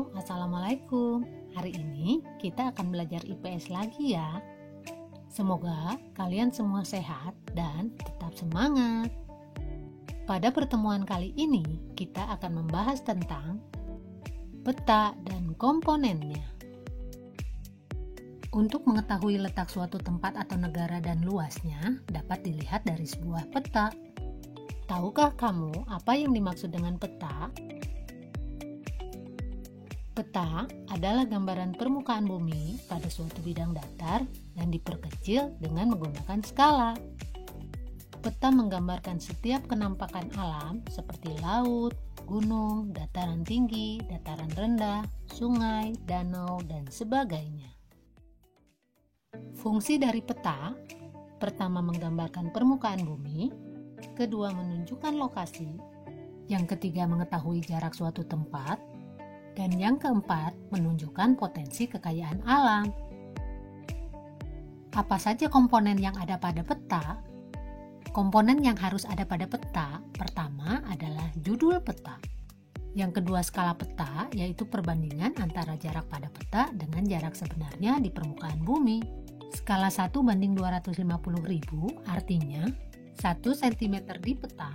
Halo, Assalamualaikum. Hari ini kita akan belajar IPS lagi ya. Semoga kalian semua sehat dan tetap semangat. Pada pertemuan kali ini, kita akan membahas tentang peta dan komponennya. Untuk mengetahui letak suatu tempat atau negara dan luasnya, dapat dilihat dari sebuah peta. Tahukah kamu apa yang dimaksud dengan peta? Peta adalah gambaran permukaan bumi pada suatu bidang datar dan diperkecil dengan menggunakan skala. Peta menggambarkan setiap kenampakan alam seperti laut, gunung, dataran tinggi, dataran rendah, sungai, danau, dan sebagainya. Fungsi dari peta, pertama menggambarkan permukaan bumi, kedua menunjukkan lokasi, yang ketiga mengetahui jarak suatu tempat, dan yang keempat, menunjukkan potensi kekayaan alam. Apa saja komponen yang ada pada peta? Komponen yang harus ada pada peta, pertama adalah judul peta. Yang kedua skala peta, yaitu perbandingan antara jarak pada peta dengan jarak sebenarnya di permukaan bumi. Skala 1:250.000 artinya 1 cm di peta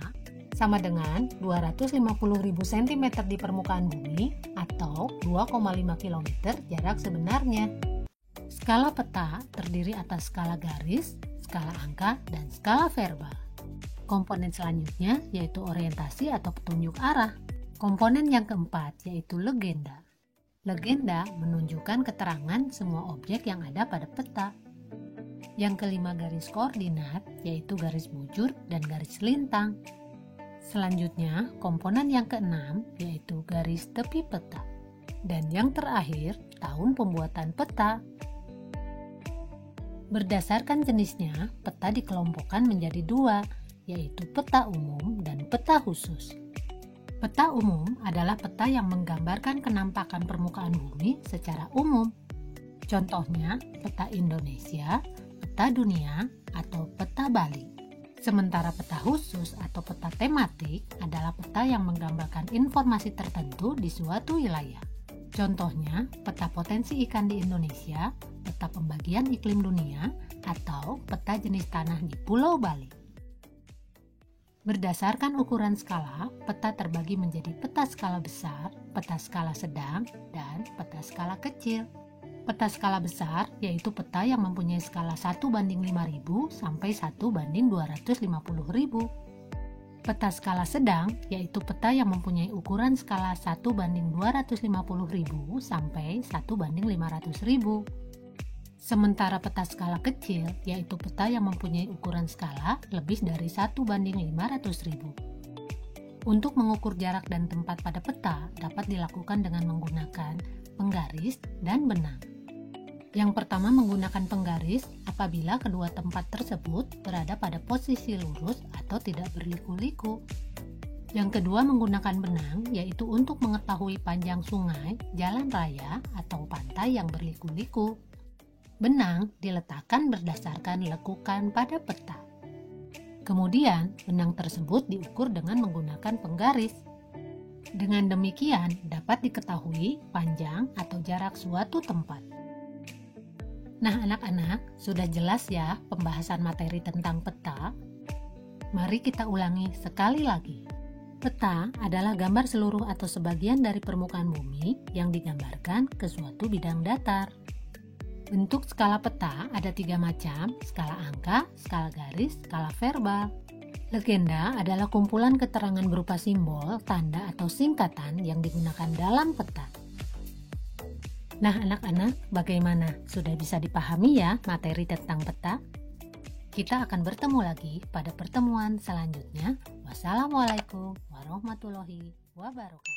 sama dengan 250.000 cm di permukaan bumi atau 2,5 km jarak sebenarnya. Skala peta terdiri atas skala garis, skala angka, dan skala verbal. Komponen selanjutnya yaitu orientasi atau petunjuk arah. Komponen yang keempat yaitu legenda. Legenda menunjukkan keterangan semua objek yang ada pada peta. Yang kelima garis koordinat yaitu garis bujur dan garis lintang. Selanjutnya, komponen yang keenam yaitu garis tepi peta. Dan yang terakhir, tahun pembuatan peta. Berdasarkan jenisnya, peta dikelompokkan menjadi dua, yaitu peta umum dan peta khusus. Peta umum adalah peta yang menggambarkan kenampakan permukaan bumi secara umum. Contohnya, peta Indonesia, peta dunia, atau peta Bali. Sementara peta khusus atau peta tematik adalah peta yang menggambarkan informasi tertentu di suatu wilayah. Contohnya, peta potensi ikan di Indonesia, peta pembagian iklim dunia, atau peta jenis tanah di Pulau Bali. Berdasarkan ukuran skala, peta terbagi menjadi peta skala besar, peta skala sedang, dan peta skala kecil. Peta skala besar yaitu peta yang mempunyai skala 1:5000 sampai 1:250.000. Peta skala sedang yaitu peta yang mempunyai ukuran skala 1:250.000 sampai 1:500.000. Sementara peta skala kecil yaitu peta yang mempunyai ukuran skala lebih dari 1:500.000. Untuk mengukur jarak dan tempat pada peta dapat dilakukan dengan menggunakan penggaris dan benang. Yang pertama menggunakan penggaris apabila kedua tempat tersebut berada pada posisi lurus atau tidak berliku-liku. Yang kedua menggunakan benang yaitu untuk mengetahui panjang sungai, jalan raya, atau pantai yang berliku-liku. Benang diletakkan berdasarkan lekukan pada peta. Kemudian benang tersebut diukur dengan menggunakan penggaris. Dengan demikian dapat diketahui panjang atau jarak suatu tempat. Nah anak-anak, sudah jelas ya pembahasan materi tentang peta? Mari kita ulangi sekali lagi. Peta adalah gambar seluruh atau sebagian dari permukaan bumi yang digambarkan ke suatu bidang datar. Bentuk skala peta ada 3 macam, skala angka, skala garis, skala verbal. Legenda adalah kumpulan keterangan berupa simbol, tanda, atau singkatan yang digunakan dalam peta. Nah anak-anak, bagaimana? Sudah bisa dipahami ya materi tentang peta? Kita akan bertemu lagi pada pertemuan selanjutnya. Wassalamualaikum warahmatullahi wabarakatuh.